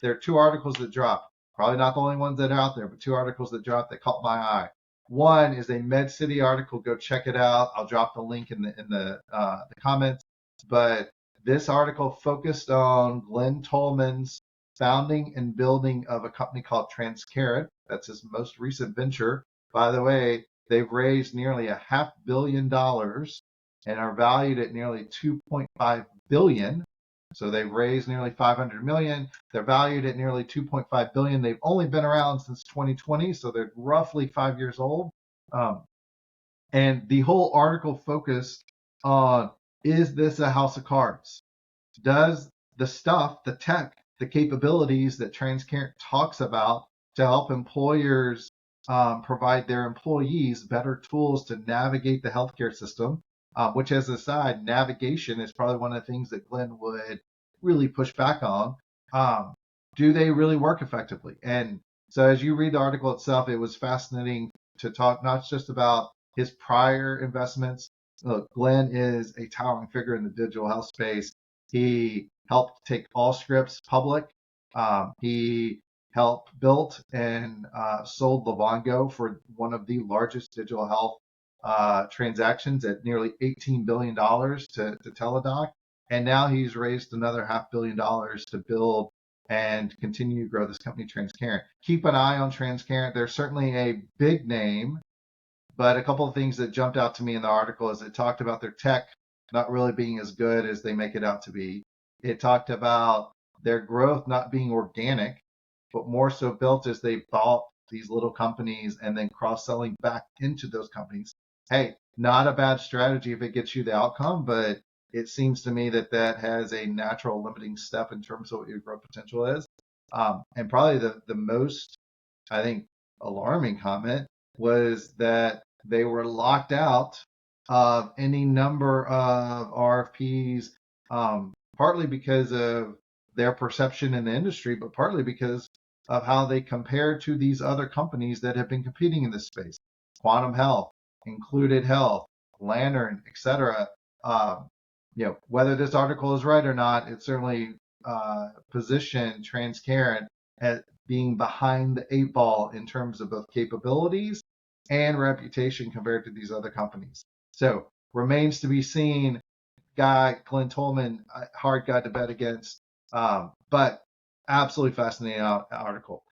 there are two articles that dropped. Probably not the only ones that are out there, but two articles that dropped that caught my eye. One is a Med City article. Go check it out. I'll drop the link in the comments. But this article focused on Glen Tullman's founding and building of a company called Transcarent. That's his most recent venture. By the way, they've raised nearly $500 million and are valued at nearly 2.5 billion. So they've raised nearly 500 million. They're valued at nearly 2.5 billion. They've only been around since 2020, so they're roughly 5 years old. And the whole article focused on, is this a house of cards? Does the stuff, the tech, the capabilities that Transcarent talks about to help employers provide their employees better tools to navigate the healthcare system, which, as a side, navigation is probably one of the things that Glenn would really push back on. Do they really work effectively? And so as you read the article itself, it was fascinating to talk not just about his prior investments. Look, Glenn is a towering figure in the digital health space. He helped take Allscripts public. He helped build and sold Livongo for one of the largest digital health transactions at nearly $18 billion to Teladoc. And now he's raised another $500 million to build and continue to grow this company, Transcarent. Keep an eye on Transcarent. They're certainly a big name, but a couple of things that jumped out to me in the article is it talked about their tech not really being as good as they make it out to be. It talked about their growth not being organic, but more so built as they bought these little companies and then cross-selling back into those companies. Hey, not a bad strategy if it gets you the outcome, but it seems to me that that has a natural limiting step in terms of what your growth potential is. And probably the most, I think, alarming comment was that they were locked out of any number of RFPs, partly because of their perception in the industry, but partly because of how they compare to these other companies that have been competing in this space. Quantum Health, Included Health, Lantern, etc. Whether this article is right or not, it certainly positioned Transcarent as being behind the eight ball in terms of both capabilities and reputation compared to these other companies. So remains to be seen. Guy, Glen Tullman, hard guy to bet against, but absolutely fascinating article.